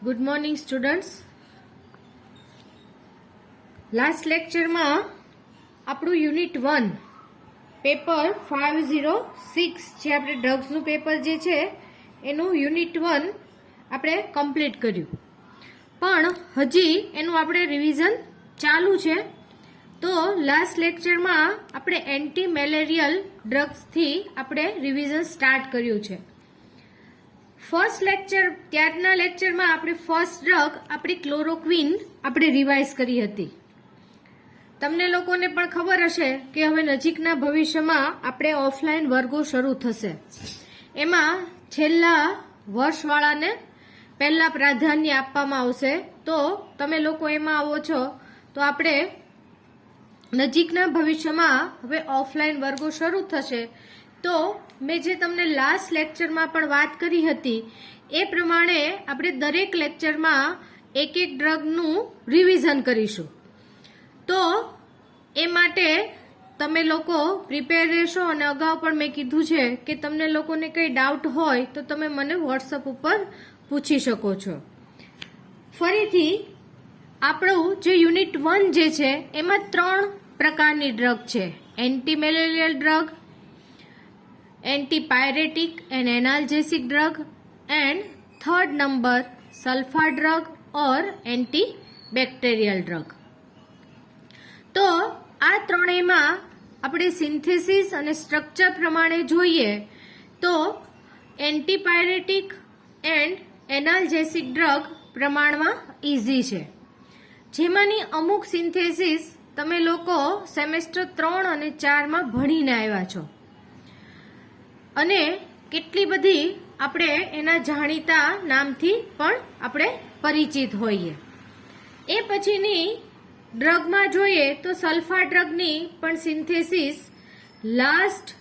Good morning students. Last લેક્ચરમાં આપણું unit 1 paper 506 જે આપણે ડ્રગ્સનું પેપર જે છે એનું યુનિટ 1 આપણે કમ્પ્લીટ કર્યું, પણ હજી એનું આપણે રિવિઝન ચાલુ છે. તો લાસ્ટ લેક્ચરમાં આપણે એન્ટી મેલેરિયલ ડ્રગ્સથી આપણે રિવિઝન સ્ટાર્ટ કર્યું છે. ફર્સ્ટ લેક્ચર ત્યારના લેક્ચરમાં આપણે ફર્સ્ટ ડ્રગ આપણી ક્લોરોક્વિન આપણે રિવાઇઝ કરી હતી. તમને લોકોને પણ ખબર હશે કે હવે નજીકના ભવિષ્યમાં આપણે ઓફલાઈન વર્ગો શરૂ થશે. એમાં છેલ્લા વર્ષવાળાને પહેલા પ્રાધાન્ય આપવામાં આવશે. તો તમે લોકો એમાં આવો છો તો આપણે નજીકના ભવિષ્યમાં હવે ઓફલાઈન વર્ગો શરૂ થશે. તો મેં જે તમને લાસ્ટ લેક્ચરમાં પણ વાત કરી હતી એ પ્રમાણે આપણે દરેક લેક્ચરમાં એક એક ડ્રગનું રિવિઝન કરીશું. તો એ માટે તમે લોકો પ્રિપેર રહેશો, અને અગાઉ પણ મેં કીધું છે કે તમને લોકોને કંઈ ડાઉટ હોય તો તમે મને વોટ્સઅપ ઉપર પૂછી શકો છો. ફરીથી આપણું જે યુનિટ 1 જે છે એમાં 3 પ્રકારની ડ્રગ છે: anti malarial drug, antipyretic and analgesic drug and third number sulfa drug और एंटी બેક્ટેરિયલ ડ્રગ. તો આ ત્રણેયમાં આપણે સિન્થેસિસ અને સ્ટ્રક્ચર પ્રમાણે જોઈએ તો એન્ટીપાયરેટિક એન્ડ એનાલ્જેસિક ડ્રગ પ્રમાણમાં ઇઝી છે, જેમાંની અમુક સિન્થેસિસ તમે લોકો સેમેસ્ટર 3 અને 4માં ભણીને આવ્યા છો, અને કેટલી બધી આપણે એના જાણીતા નામથી પણ આપણે પરિચિત હોઈએ. એ પછીની ડ્રગમાં જોઈએ તો સલ્ફા ડ્રગની પણ સિન્થેસિસ લાસ્ટ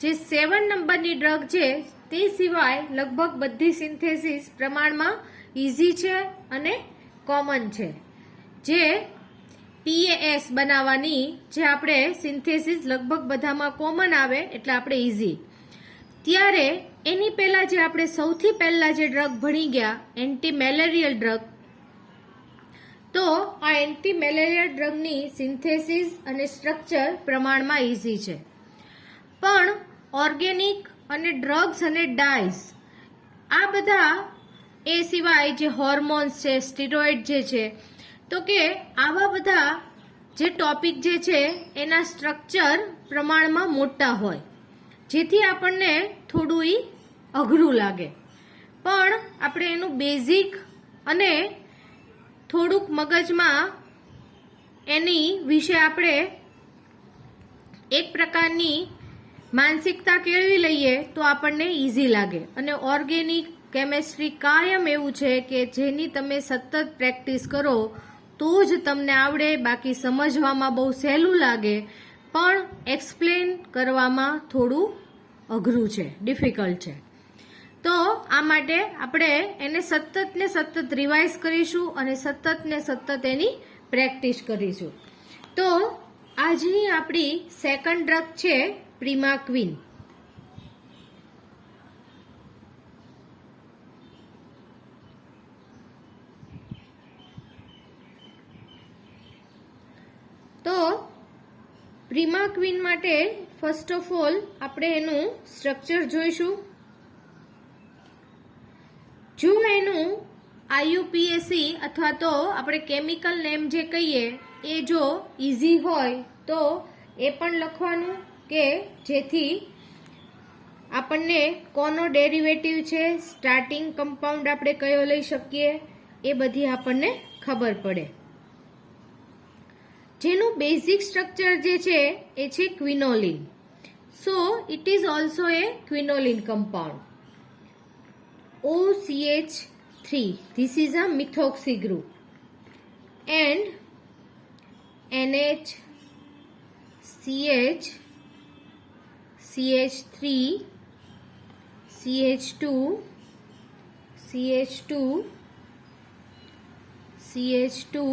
જે 7 નંબરની ડ્રગ છે તે સિવાય લગભગ બધી સિન્થેસિસ પ્રમાણમાં ઇઝી છે અને કોમન છે. જે PAS બનાવવાની જે આપણે સિન્થેસિસ લગભગ બધામાં કોમન આવે એટલે આપણે ઇઝી. ત્યારે એની પહેલા જે આપણે સૌથી પહેલા જે ડ્રગ ભણી ગયા એન્ટી મેલેરિયલ ડ્રગ, તો આ એન્ટી મેલેરિયલ ડ્રગની સિન્થેસિસ અને સ્ટ્રક્ચર પ્રમાણમાં ઇઝી છે. પણ ઓર્ગેનિક અને ડ્રગ્સ અને ડાઈઝ આ બધા એ સિવાય જે હોર્મોન્સ છે, સ્ટીરોઇડ જે છે, તો કે આવા બધા જે ટોપિક જે છે એના સ્ટ્રક્ચર પ્રમાણમાં મોટા હોય, જેથી આપણને થોડું અઘરું લાગે. પણ આપણે એનું બેઝિક અને થોડુંક મગજમાં એની વિશે આપણે એક પ્રકારની માનસિકતા કેળવી લઈએ તો આપણને ઇઝી લાગે. અને ઓર્ગેનિક કેમેસ્ટ્રી કાયમ એવું છે કે જેની તમે સતત પ્રેક્ટિસ કરો તો જ તમને આવડે. બાકી સમજવામાં બહુ સહેલું લાગે પણ એક્સપ્લેન કરવામાં થોડું અઘરું છે, ડિફિકલ્ટ છે. તો આ માટે આપણે એને સતત ને સતત રિવાઇઝ કરીશું અને સતત ને સતત એની પ્રેક્ટિસ કરીશું. તો આજની આપણી સેકન્ડ ડ્રગ છે પ્રિમાક્વિન. તો પ્રિમાક્વિન માટે ફર્સ્ટ ઓફ ઓલ આપણે એનું સ્ટ્રક્ચર જોઈશું. જો એનું IUPAC અથવા તો આપણે કેમિકલ નેમ જે કહીએ એ જો ઇઝી હોય તો એ પણ લખવાનું કે જેથી આપણને કોનો ડેરિવેટિવ છે, સ્ટાર્ટિંગ કમ્પાઉન્ડ આપણે કયો લઈ શકીએ એ બધી આપણને ખબર પડે. જેનું બેઝિક સ્ટ્રક્ચર જે છે એ છે quinoline. So it is also a quinoline compound. OCH3, this is a methoxy group, and NH, CH, CH3, CH2, CH2, CH2,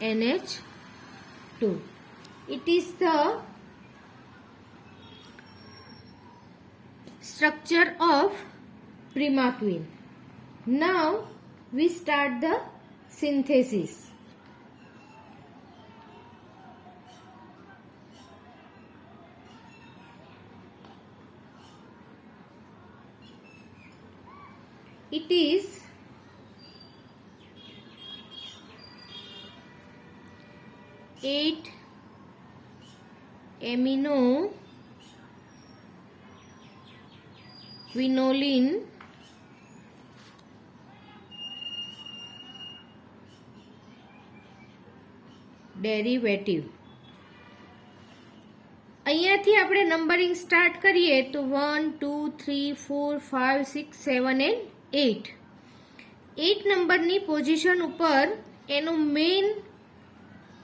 NH2. It is the structure of primaquine. Now we start the synthesis. It is 8 amino quinoline derivative. અહીંયાથી આપણે numbering start કરીએ તો 1 2 3 4 5 6 7 and 8. 8 નંબરની position ઉપર એનું main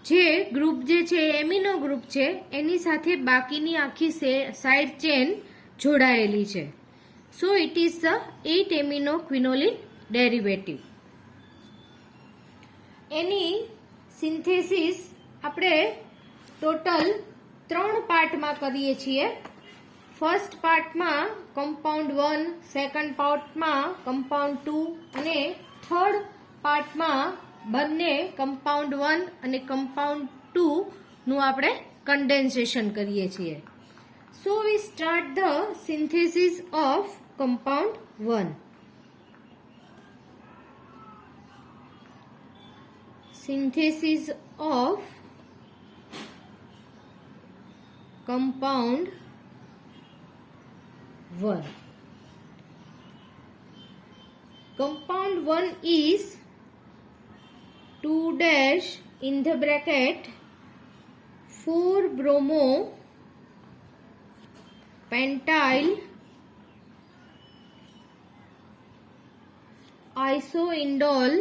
જે group જે છે એમિનો ગ્રુપ છે એની સાથે બાકીની આખી સાઇડ ચેન જોડાયેલી છે. So it is the 8 amino quinoline derivative. એની સિન્થેસિસ આપણે ટોટલ 3 પાર્ટમાં કરીએ છીએ. ફર્સ્ટ પાર્ટમાં કમ્પાઉન્ડ 1, સેકન્ડ પાર્ટમાં કમ્પાઉન્ડ 2 અને થર્ડ પાર્ટમાં બંને કમ્પાઉન્ડ 1 અને કમ્પાઉન્ડ 2 નું આપણે કન્ડેન્સેશન કરીએ છીએ. So we start the synthesis of compound 1. Synthesis of compound 1. Compound 1 is 2 dash in the bracket 4 bromo pentyl isoindole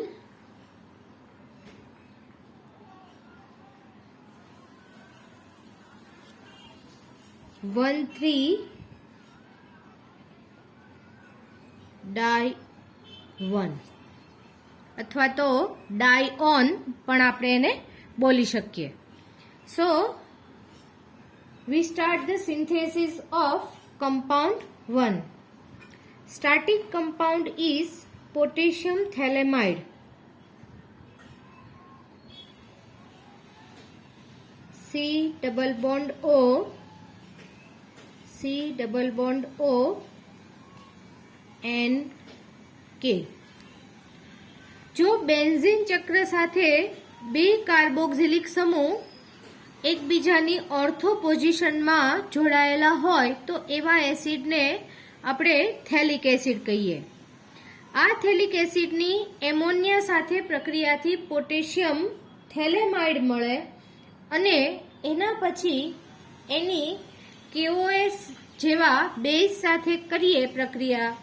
1,3-di1 અથવા તો ડાયઓન પણ આપણે એને બોલી શકીએ. So we start the synthesis of compound 1. Starting compound is potassium phthalimide. C double bond O, C double bond O, N K. જો benzene ચક્ર સાથે બે કાર્બોક્સિલિક સમૂહ એકબીજાની ઓર્થો પોઝિશનમાં જોડાયેલા હોય તો એવા એસિડને આપણે થેલિક એસિડ કહીએ. આ થેલિક એસિડની એમોનિયા સાથે પ્રક્રિયાથી પોટેશિયમ થેલેમાઇડ મળે અને એના પછી એની KOS જેવા બેઝ સાથે કરીએ પ્રક્રિયા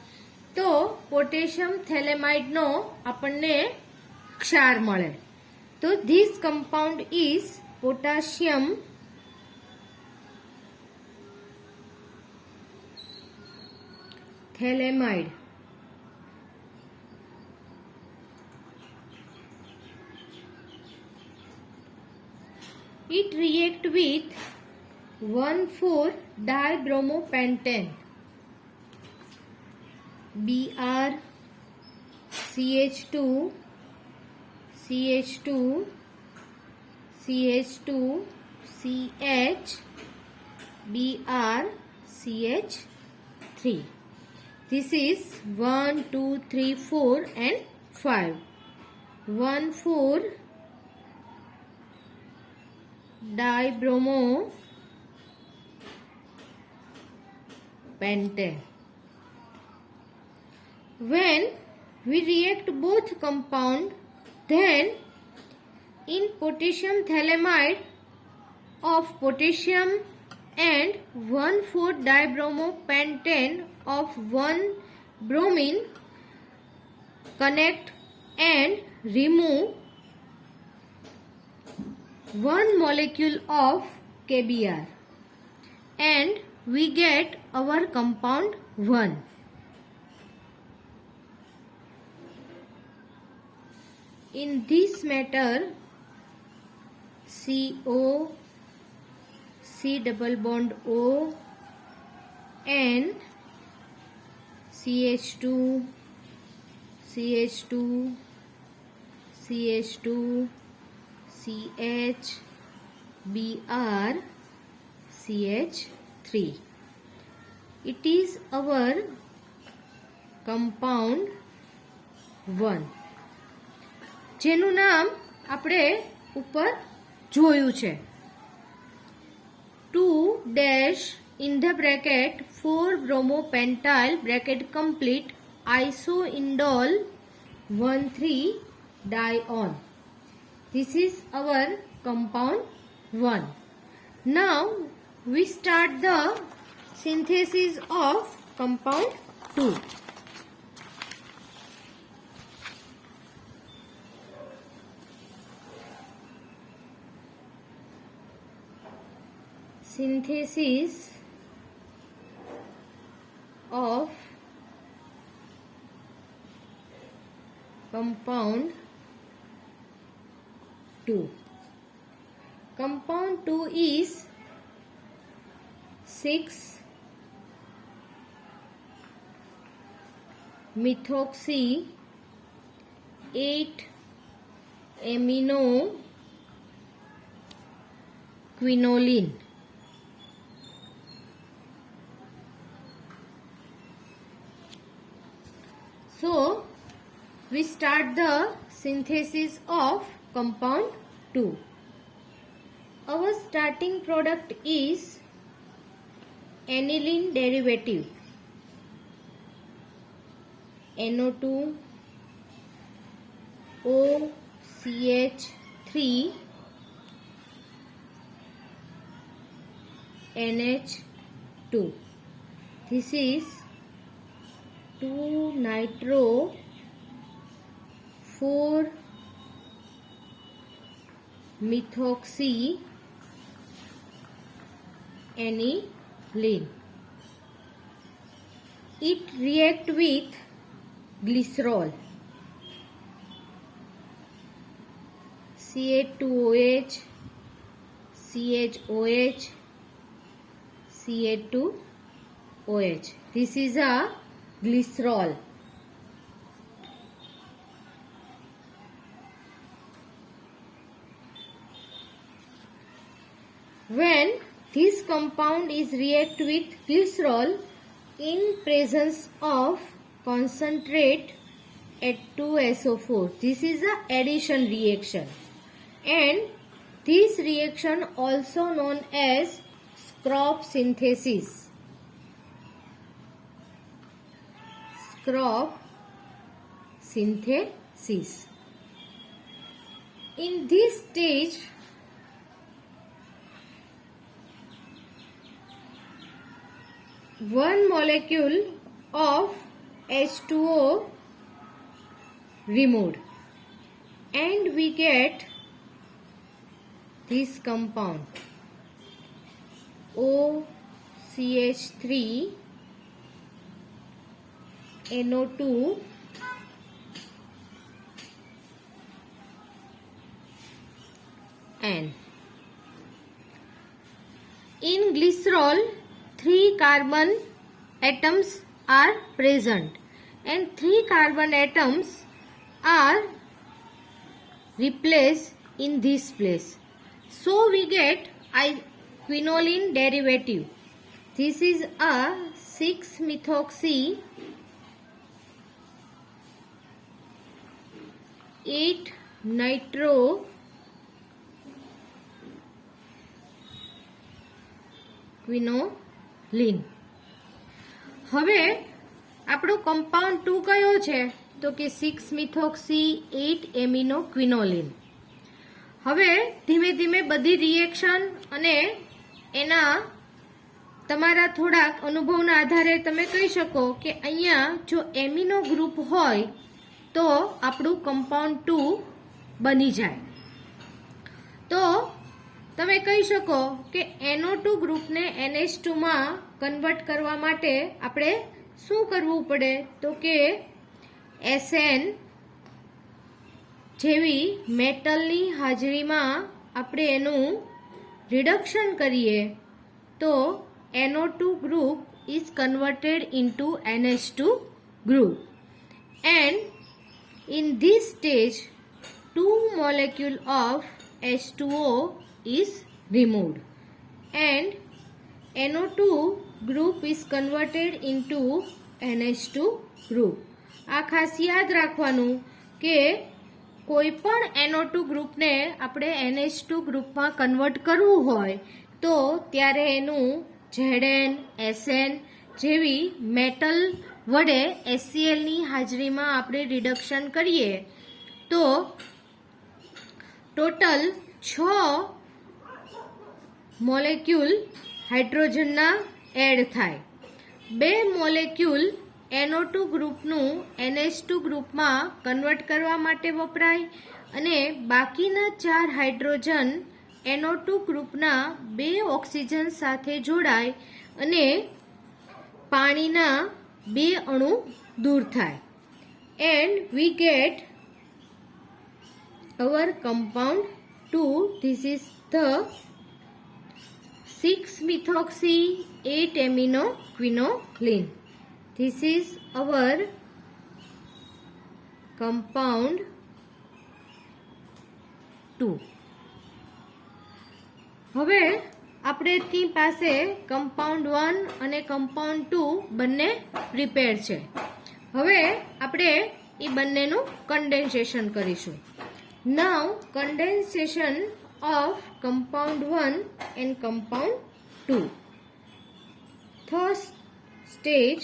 તો પોટેશિયમ થેલેમાઇડનો આપણને ક્ષાર મળે. તો this compound is potassium phthalimide. It react with 1,4-dibromopentane Br CH2 CH2 CH2 CH Br CH3. This is 1 2 3 4 and 5. 1,4 dibromopentane. When we react both compound, then in potassium thalamide of potassium and 1,4-dibromopentane of 1-bromine connect and remove one molecule of KBr and we get our compound 1. In this matter, CO, C double bond O and CH2, CH2, CH2 CH Br CH3. It is our compound 1 જેનું નામ આપણે ઉપર જોયું છે 2 dash in the bracket 4 bromopentyl bracket complete isoindole 1,3 dione. This is our compound 1. Now we start the synthesis of compound 2. Synthesis of compound 2. Compound 2 is 6 methoxy 8 amino quinoline. So we start the synthesis of compound 2. Our starting product is aniline derivative NO2 OCH3 NH2. This is 2 nitro 4 methoxy aniline. It react with glycerol CH2OH CHOH CH2OH. This is a glycerol. When this compound is react with glycerol in presence of concentrate H2SO4, this is a addition reaction, and this reaction also known as Scrop synthesis. Scrop synthesis. In this stage, one molecule of H2O removed, and we get this compound OCH3 NO2 N. In glycerol, 3 carbon atoms are present and 3 carbon atoms are replaced in this place. So we get quinoline derivative. This is a 6 methoxy 8 nitro ક્વિનોલિન. હવે આપણો compound 2 કયો છે તો કે 6 methoxy 8 amino ક્વિનોલિન. હવે ધીમે ધીમે બધી રિએક્શન અને એના તમારા થોડાક અનુભવના આધારે તમે કહી શકો કે અહીંયા જો એમિનો ગ્રુપ હોય તો આપણું કમ્પાઉન્ડ 2 બની જાય. તો તમે કહી શકો કે NO2 ગ્રુપને NH2 માં કન્વર્ટ કરવા માટે આપણે શું કરવું પડે તો કે SN જેવી મેટલની હાજરીમાં આપણે એનું રિડક્શન કરીએ તો NO2 group is converted into NH2 group, and in this stage 2 molecule of H2O is removed and NO2 group is converted into NH2 group. આ ખાસ યાદ રાખવાનું કે કોઈ પણ NO2 ગ્રુપને આપણે NH2 ગ્રુપમાં કન્વર્ટ કરવું હોય તો ત્યારે એનું Zn, Sn જેવી મેટલ વડે HCl ની હાજરીમાં આપણે રિડક્શન કરીએ તો ટોટલ 6 મોલેક્યુલ હાઇડ્રોજનના એડ થાય. 2 મોલેક્યુલ NO2 ગ્રુપનું NH2 ગ્રુપમાં કન્વર્ટ કરવા માટે વપરાય અને બાકીના 4 હાઇડ્રોજન NO2 ગ્રુપના 2 ઓક્સિજન સાથે જોડાય અને પાણીના 2 અણુ દૂર થાય. And we get our compound 2. This is the 6-methoxy 8-aminoquinoline. This is our compound 2. હવે આપણે તી પાસે compound 1 અને compound 2 બંને પ્રિપેર છે. હવે આપણે એ બંનેનું કન્ડેન્સેશન કરીશું. Now condensation of compound 1 and compound 2. First stage,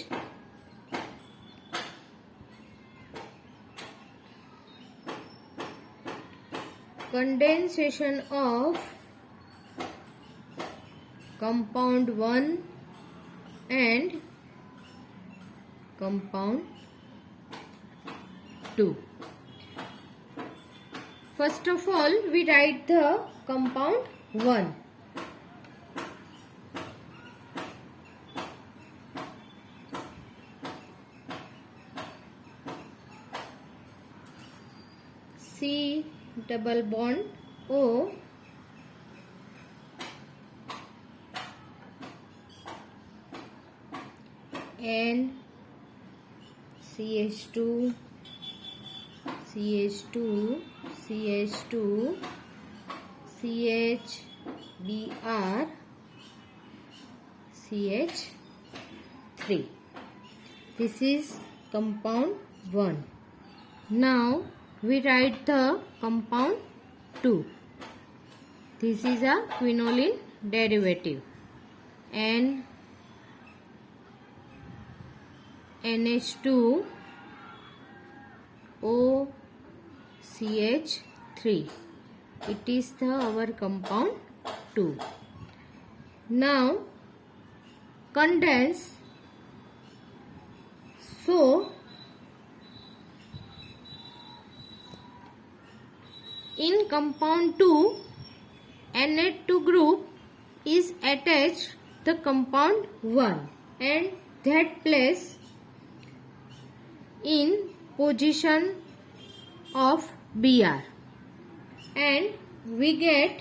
condensation of compound 1 and compound 2. First of all, we write the compound 1. C double bond O and CH2 CH2 CH2 CHBr CH3. This is compound 1. Now we write the compound 2. This is a quinoline derivative and NH2 OCH3. It is our compound 2. Now condense. So in compound 2, NH2 group is attached the compound 1 and that place in position of Br and we get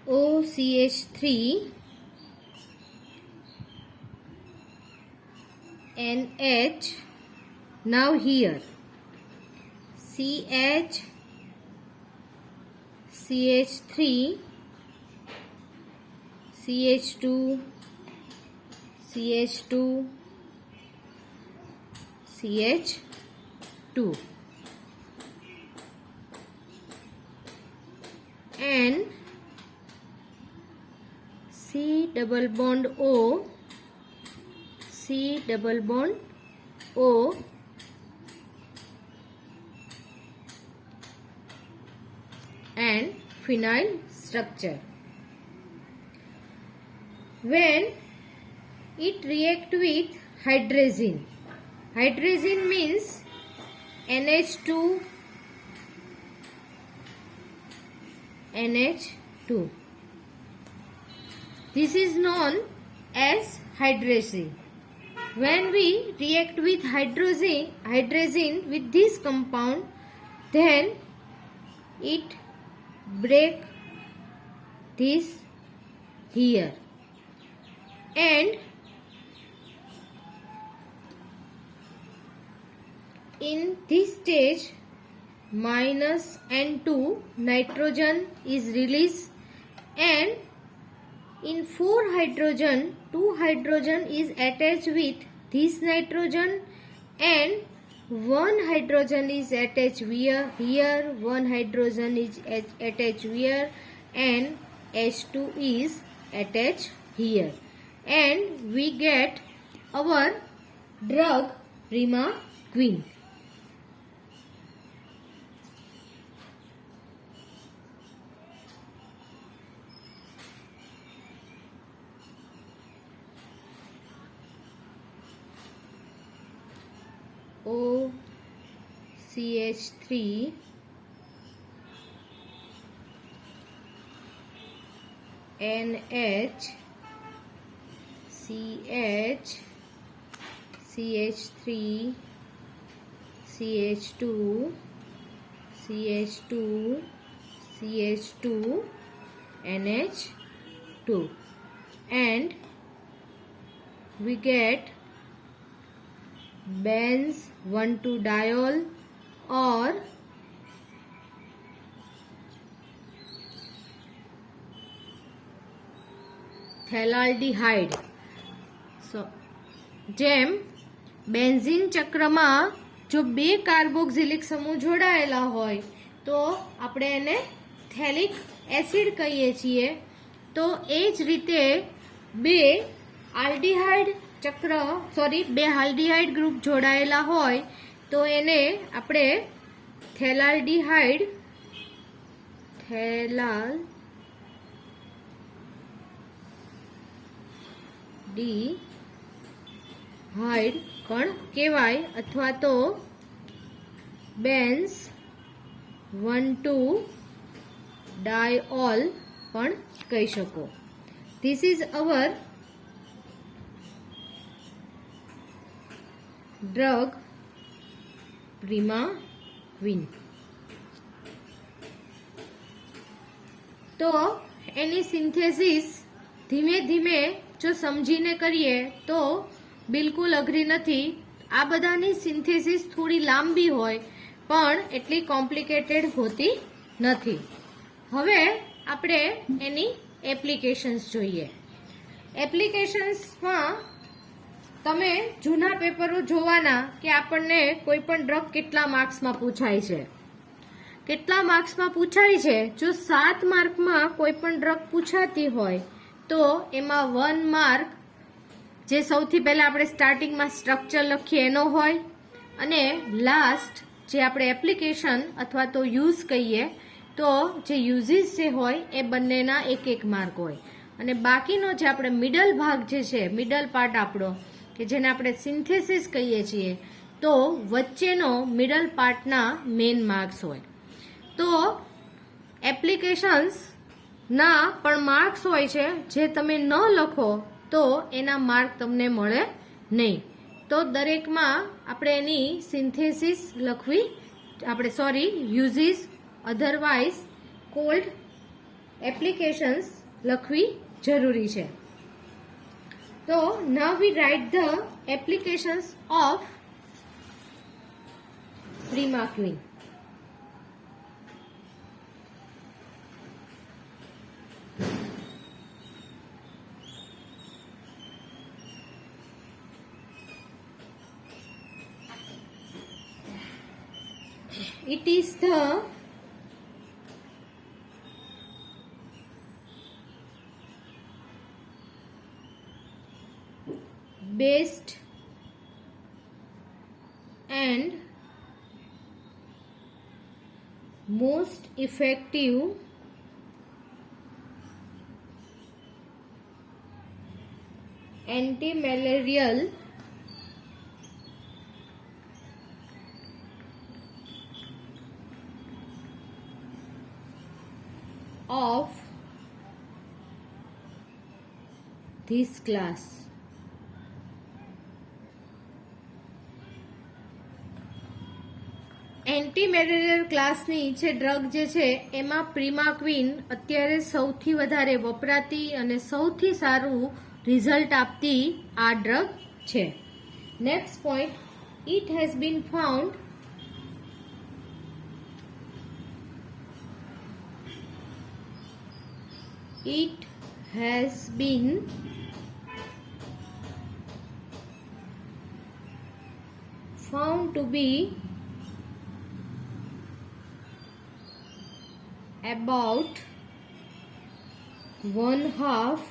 OCH3 NH. Now here CH CH3 CH2 CH2 CH2 and C double bond O C double bond O and phenyl structure. When it react with hydrazine, hydrazine means NH2 NH2. This is known as hydrazine. When we react with hydrazine with this compound, then it break this here, and in this stage minus N2 nitrogen is released, and in 4 hydrogen 2 hydrogen is attached with this nitrogen, and 1 hydrogen is attached here, 1 hydrogen is attached here, and H2 is attached here, and we get our drug Primaquine. OCH3 NH CH CH3 CH2 CH2 CH2 NH2, and we get benz 1,2-diol or થેલાલ્ડીહાઇડ. જેમ benzene ચક્રમાં જો 2 carboxylic સમૂહ જોડાયેલા હોય તો આપણે એને થેલિક acid કહીએ છીએ. તો એ જ રીતે 2 આલ્ડીહાઇડ બે હાલ્ડીહાઇડ ગ્રુપ જોડાયેલા હોય તો એને આપણે થેલાલ્ડીહાઇડ પણ કહેવાય, અથવા તો બેન્ઝ 1,2-diol પણ કહી શકો. This is our drug Primaquine. તો એની સિન્થેસિસ ધીમે ધીમે જો સમજીને કરીએ તો બિલકુલ અઘરી નથી. આ બધાની સિન્થેસિસ થોડી લાંબી હોય પણ એટલી કોમ્પ્લિકેટેડ હોતી નથી. હવે આપણે એની એપ્લિકેશન્સ જોઈએ. એપ્લિકેશન્સમાં તમે જૂના પેપરો જોવાના કે આપણને કોઈ પણ ડ્રગ કેટલા માર્ક્સમાં પૂછાય છે. કેટલા માર્ક્સમાં પૂછાય છે? જો 7 માર્કમાં કોઈ પણ ડ્રગ પૂછાતી હોય તો એમાં 1 માર્ક જે સૌથી પહેલા આપણે સ્ટાર્ટિંગમાં સ્ટ્રક્ચર લખીએ એનો હોય, અને લાસ્ટ જે આપણે એપ્લિકેશન અથવા તો યુઝ કહીએ તો જે યુઝીસ જે હોય એ બંનેના 1-1 માર્ક હોય, અને બાકીનો જે આપણે મિડલ ભાગ જે છે, મિડલ પાર્ટ આપણો કે જેને આપણે સિન્થેસિસ કહીએ છીએ, તો વચ્ચેનો મિડલ પાર્ટના મેઇન માર્ક્સ હોય. તો એપ્લિકેશન્સના પણ માર્ક્સ હોય છે, જે તમે ન લખો તો એના માર્ક તમને મળે નહીં. તો દરેકમાં આપણે એની સિન્થેસિસ લખવી, યુઝીસ અધરવાઇઝ કોલ્ડ એપ્લિકેશન્સ લખવી જરૂરી છે. So now we write the applications of Primaquine. It is the best and most effective anti-malarial of this class. એન્ટીમેલેરિયલ ક્લાસની જે ડ્રગ જે છે એમાં પ્રિમાક્વિન અત્યારે સૌથી વધારે વપરાતી અને સૌથી સારું રિઝલ્ટ આપતી આ ડ્રગ છે. Next point, it has been found it has been found to be about 1/2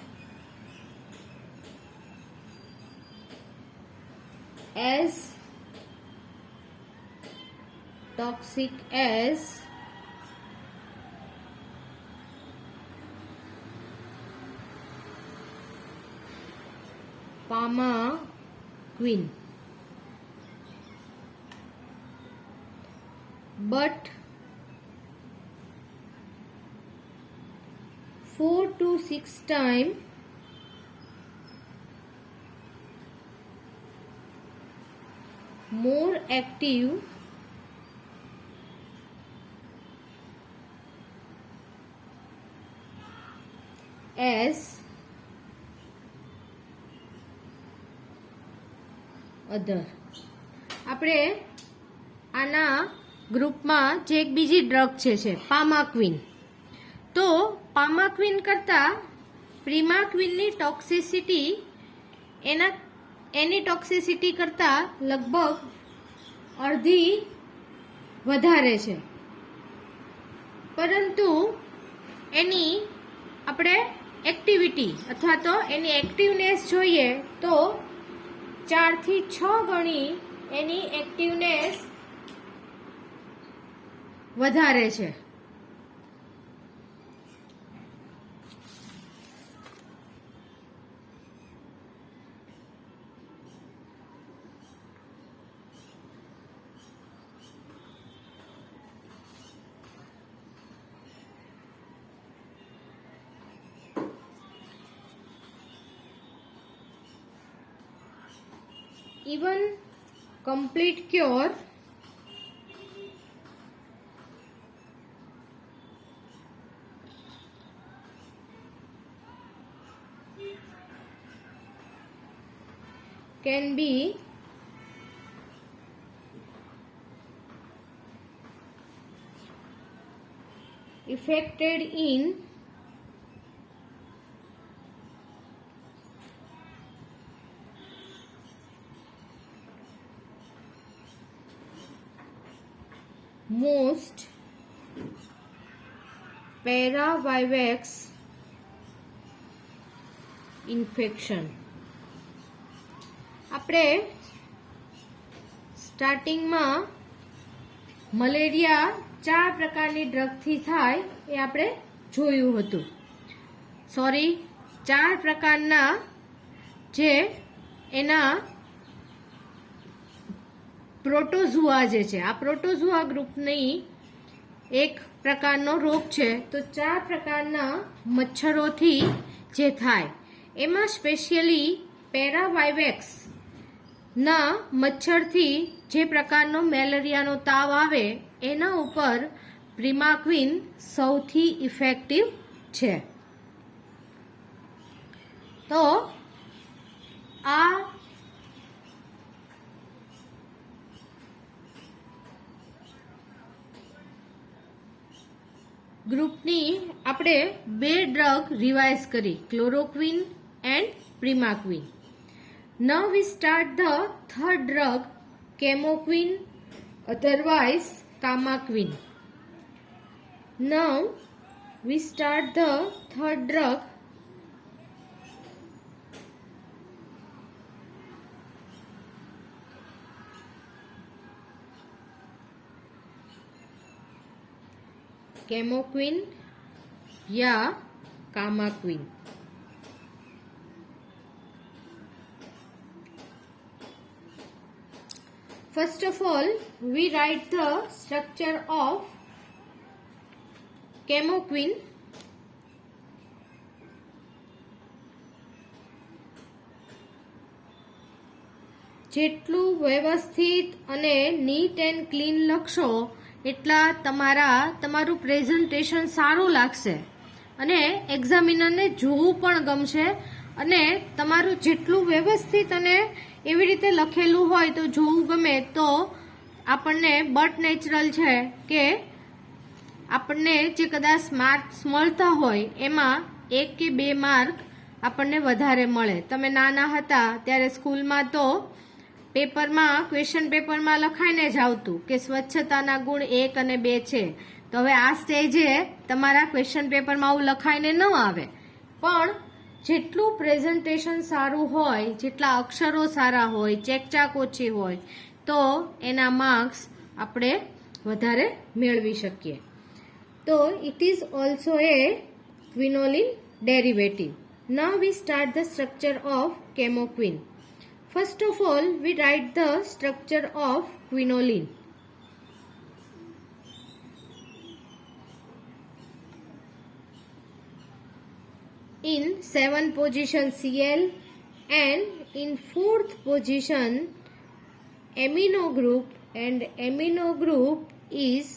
as toxic as Primaquine, but 4 to 6 times more active as અધર. આપણે આના ગ્રુપમાં જે એક બીજી ડ્રગ છે પામાક્વિન. તો પામાક્વિન કરતાં પ્રિમાક્વિનની ટોક્સિસિટી એની ટોક્સિસિટી કરતાં લગભગ અડધી વધારે છે, પરંતુ એની આપણે એક્ટિવિટી અથવા તો એની એક્ટિવનેસ જોઈએ તો 4 થી 6 ગણી એની એક્ટિવનેસ વધારે છે. Even complete cure can be effected in most paravivax infection. આપણે સ્ટાર્ટિંગમાં મલેરિયા 4 પ્રકારની ડ્રગથી થાય એ આપણે જોયું હતું. 4 પ્રકારના જે એના પ્રોટોઝુઆ જે છે, આ પ્રોટોઝુઆ ગ્રુપની એક પ્રકારનો રોગ છે. તો 4 પ્રકારના મચ્છરોથી જે થાય એમાં સ્પેશિયલી પેરાવાઇવેક્સ ના મચ્છરથી જે પ્રકારનો મેલેરિયાનો તાવ આવે એના ઉપર પ્રિમાક્વિન સૌથી ઇફેક્ટિવ છે. તો આ ગ્રુપની આપણે 2 ડ્રગ રિવાઇઝ કરી, chloroquine and primaquine. Now we start the third drug, Camoquin, otherwise Camaquin. Now we start the third drug, Camoquin या Camaquin. First of all, we write the structure of Camoquin. જેટલું વ્યવસ્થિત અને neat and clean લખશો એટલા તમારું presentation સારું લાગશે અને એક્ઝામિનરને જોવું પણ ગમશે અને તમારું જેટલું વ્યવસ્થિત અને એવી રીતે લખેલું હોય તો જોવું ગમે તો આપણને બટ નેચરલ છે કે આપણને જે કદાચ માર્ક્સ મળતા હોય એમાં 1 કે 2 માર્ક આપણને વધારે મળે. તમે નાના હતા ત્યારે સ્કૂલમાં તો પેપરમાં ક્વેશ્ચન પેપરમાં લખાઈને જ આવતું કે સ્વચ્છતાના ગુણ 1 અને 2 છે. તો હવે આ સ્ટેજે તમારા ક્વેશ્ચન પેપરમાં આવું લખાઈને ન આવે, પણ જેટલું પ્રેઝન્ટેશન સારું હોય, જેટલા અક્ષરો સારા હોય, ચેકચાક ઓછી હોય તો એના માર્ક્સ આપણે વધારે મેળવી શકીએ. તો it is also a quinoline derivative. Now we start the structure of chemoquin. First of all, we write the structure of quinoline. In 7th position Cl and in 4th position amino group, and amino group is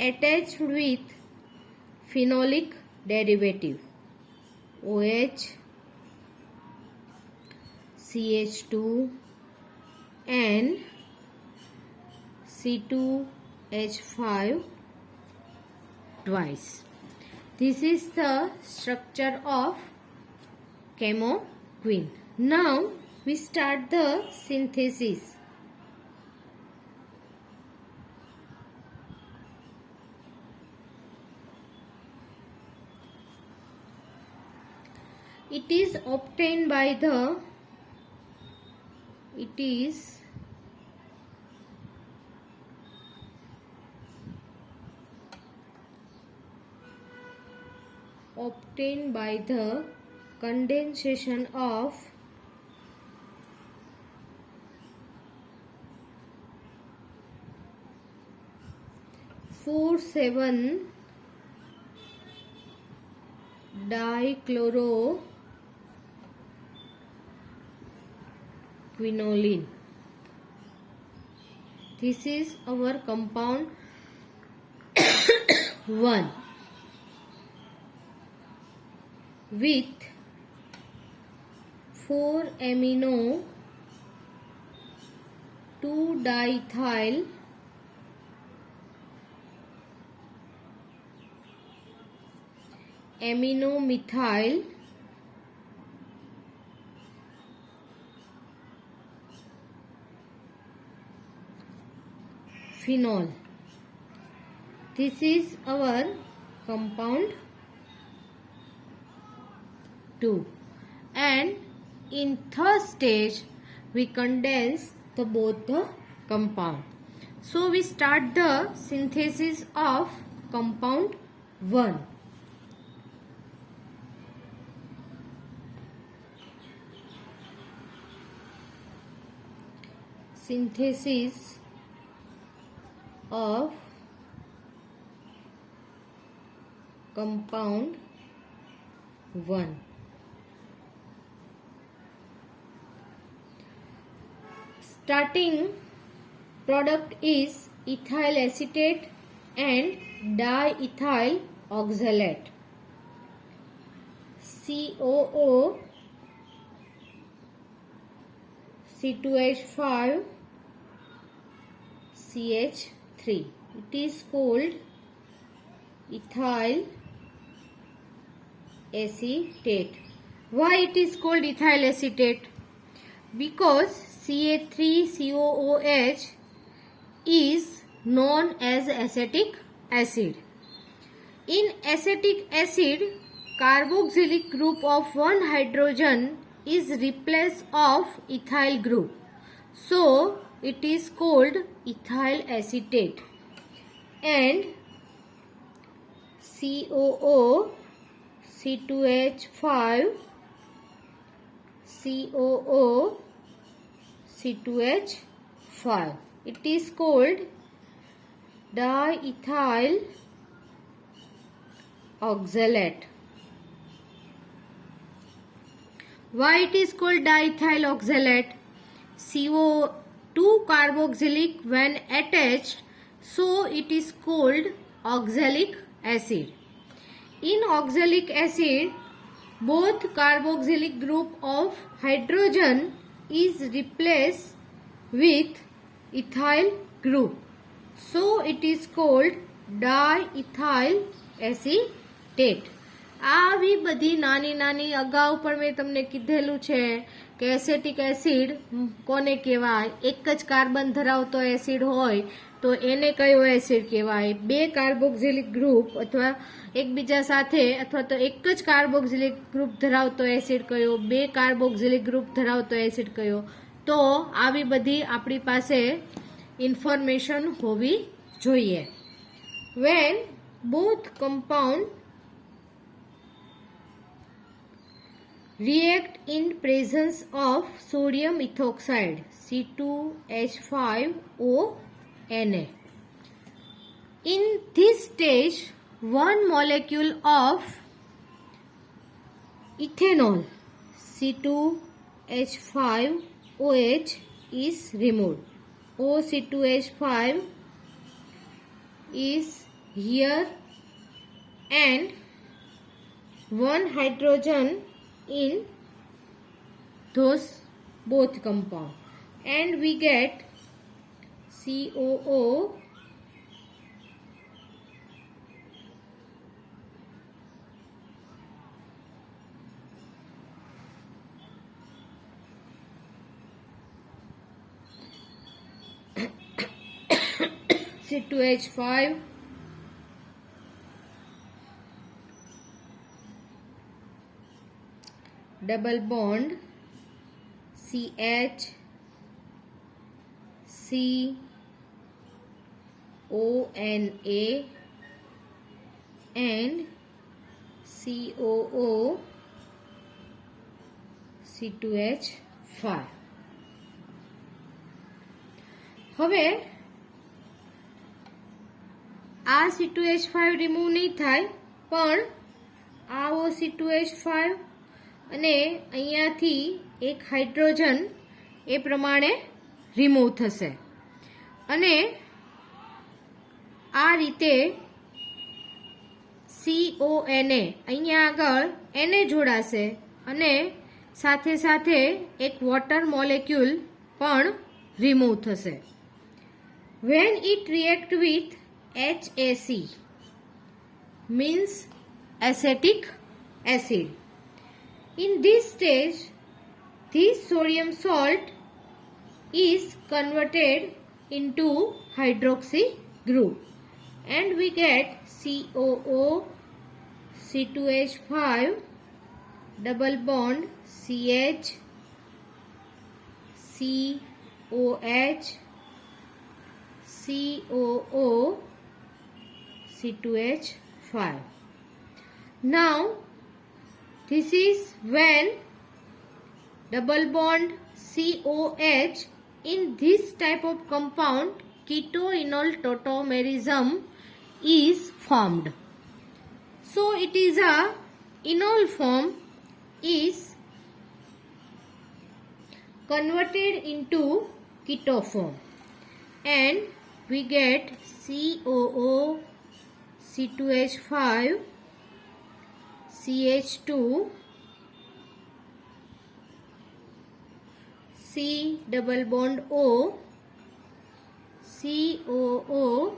attached with phenolic derivative OH, CH2 and C2H5 twice. This is the structure of chemoquin. Now we start the synthesis. It is obtained by the condensation of (4,7) dichloroquinoline. This is our compound 1 with 4-amino 2-diethyl aminomethyl phenol. This is our compound 2, and in third stage we condense both the compound. So we start the synthesis of compound 1. Synthesis of compound 1. Starting product is ethyl acetate and diethyl oxalate. COO, C2H5, CH3. It is called ethyl acetate. Why it is called ethyl acetate? Because CH3COOH is known as acetic acid. In acetic acid, carboxylic group of one hydrogen is replaced of ethyl group. So it is called ethyl acetate. And COO, C2H5, COO, C2H5. It is called diethyl oxalate. Why it is called diethyl oxalate? CO2 carboxylic when attached so it is called oxalic acid. In oxalic acid, both carboxylic group of hydrogen is replaced with ethyl group, so it is called diethyl acetate. આવી બધી નાની નાની અગાઉ પણ મેં તમને કીધેલું છે કે એસેટિક એસિડ કોને કહેવાય, એક જ કાર્બન ધરાવતો એસિડ હોય તો એને કયો એસિડ કહેવાય, બે કાર્બોક્સિલિક ગ્રુપ અથવા એકબીજા સાથે અથવા તો એક જ કાર્બોક્સિલિક ગ્રુપ ધરાવતો એસિડ કયો, બે કાર્બોક્સિલિક ગ્રુપ ધરાવતો એસિડ કયો. તો આવી બધી આપણી પાસે ઇન્ફોર્મેશન હોવી જોઈએ. When both compound react in presence of sodium ethoxide C2H5ONa. In this stage, one molecule of ethanol C2H5OH is removed. OC2H5 is here and one hydrogen in those both compound, and we get COO C2H5 double bond CH CONA and COO C2H5. હવે આ C2H5 remove નહીં થાય, પણ આ OC2H5 અને અહીંયાથી એક hydrogen એ પ્રમાણે રિમૂવ થશે અને આ રીતે CONA અહીંયા આગળ Na જોડાશે અને સાથે સાથે એક વોટર મોલેક્યુલ પણ રિમૂવ થશે. When it react with HAC means acetic acid. In this stage, this sodium salt is converted into hydroxy group and we get COO C2H5 double bond CH COH COO C2H5. Now this is when double bond COH in this type of compound keto-enol tautomerism is formed. So it is a enol form is converted into keto form and we get COO C2H5 CH2 C double bond O COO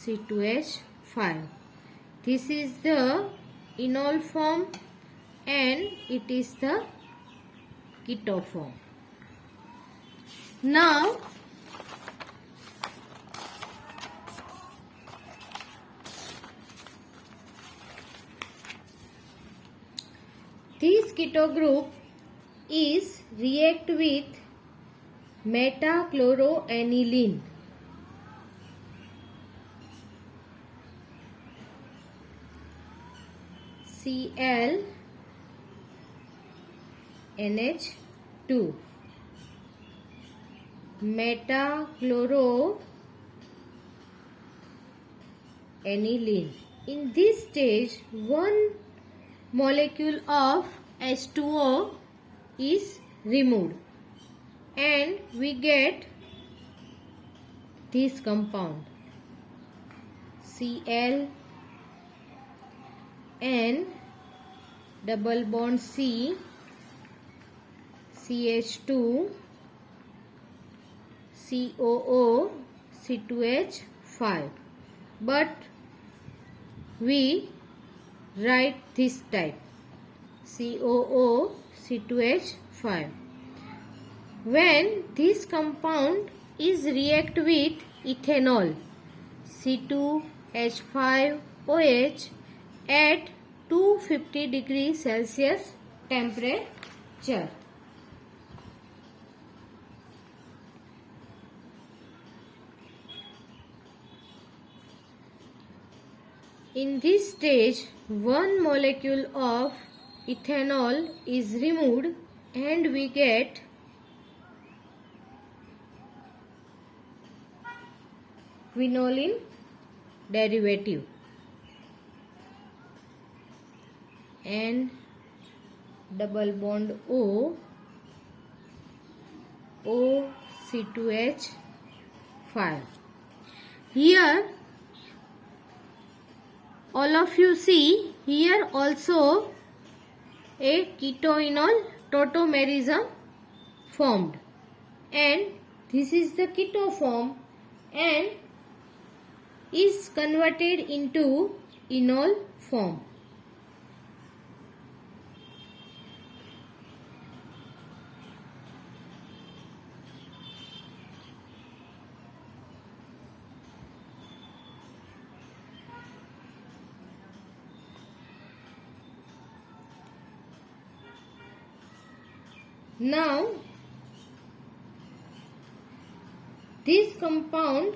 C2H5. This is the enol form and it is the keto form. Now this keto group is react with metachloroaniline Cl NH2 metachloroaniline. In this stage, one molecule of H2O is removed and we get this compound Cl N double bond C CH2 COO C2H5, but we write this type COO C2H5. When this compound is react with ethanol C2H5OH at 250 degrees Celsius temperature. In this stage, one molecule of ethanol is removed and we get quinoline derivative N double bond O C2H5. Here all of you see, here also a ketoenol tautomerism formed, and this is the keto form and is converted into enol form. Now, this compound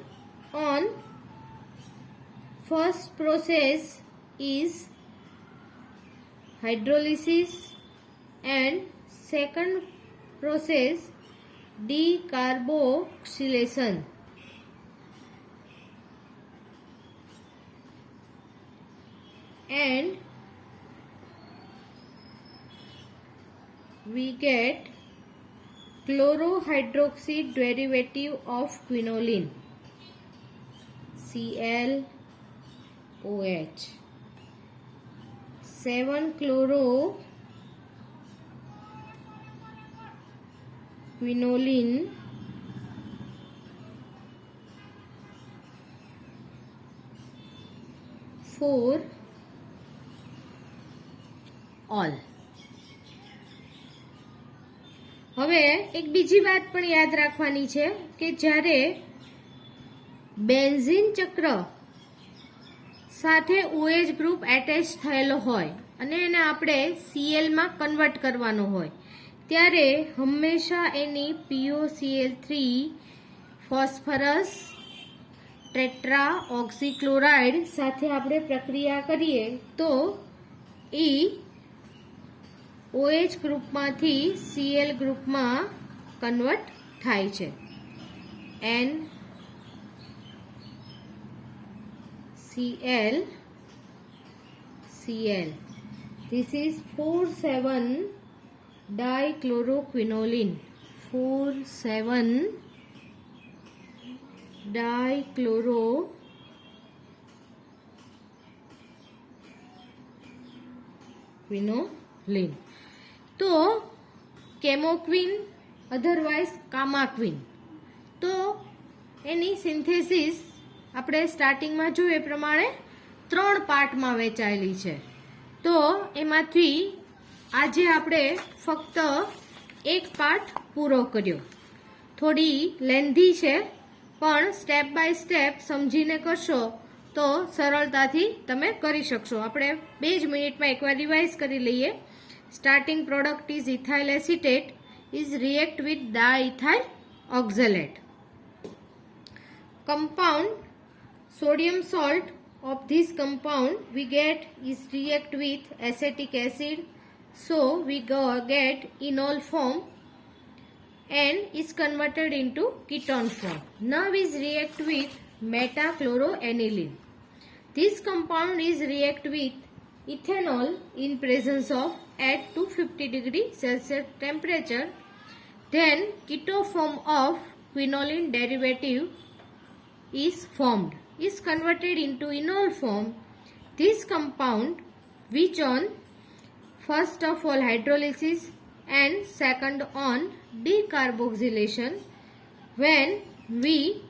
on first process is hydrolysis and second process decarboxylation. And we get chlorohydroxy derivative of quinoline ClOH, 7-chloro quinoline for all. હવે એક બીજી વાત પણ યાદ રાખવાની છે કે જ્યારે બેન્ઝીન ચક્ર સાથે OH ગ્રુપ એટેચ થયેલો હોય અને એને આપણે Cl માં કન્વર્ટ કરવાનો હોય ત્યારે હંમેશા એની POCl3 ફોસ્ફરસ ટેટ્રા ઓક્સીક્લોરાઇડ સાથે આપણે પ્રક્રિયા કરીએ તો એ OH ગ્રુપમાંથી Cl ગ્રુપમાં કન્વર્ટ થાય છે. N Cl Cl. This is 4,7 dichloroquinoline. 4,7 dichloroquinoline. તો કેમોક્વિન અધરવાઇઝ કામાક્વિન, તો એની સિન્થેસિસ આપણે સ્ટાર્ટિંગમાં જોયું એ પ્રમાણે 3 પાર્ટમાં વહેંચાયેલી છે. તો એમાંથી આજે આપણે ફક્ત એક પાર્ટ પૂરો કર્યો. થોડી લેન્ધી છે પણ સ્ટેપ બાય સ્ટેપ સમજીને કરશો તો સરળતાથી તમે કરી શકશો. આપણે 2 જ મિનિટમાં એકવાર રિવાઇઝ કરી લઈએ. Starting product is ethyl acetate is react with diethyl oxalate. Compound sodium salt of this compound we get is react with acetic acid, so we get enol form and is converted into ketone form. Now is react with metachloroaniline. This compound is react with ethanol in presence of at 250 degree Celsius temperature. Then keto form of quinoline derivative is formed. is converted into enol form. This compound, which on first of all hydrolysis and second on decarboxylation, when we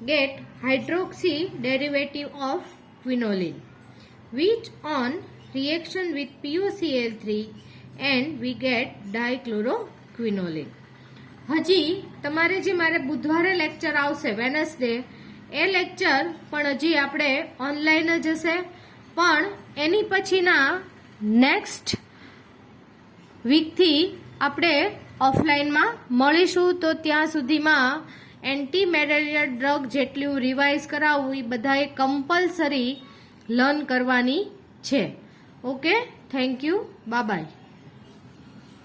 get hydroxy derivative of quinoline, which on reaction with PuCl3 and we get dichloroquinoline. હજી તમારે જે મારે બુધવારે lecture આવશે Wednesday, એ lecture પણ હજી આપણે online જ હશે, પણ એની પછીના નેક્સ્ટ વીકથી આપણે ઓફલાઈનમાં મળીશું. તો ત્યાં સુધીમાં એન્ટી મેલેરિયલ ડ્રગ જેટલું રિવાઇઝ કરાવવું એ બધાએ કમ્પલસરી લર્ન કરવાની છે. Okay, thank you, bye bye.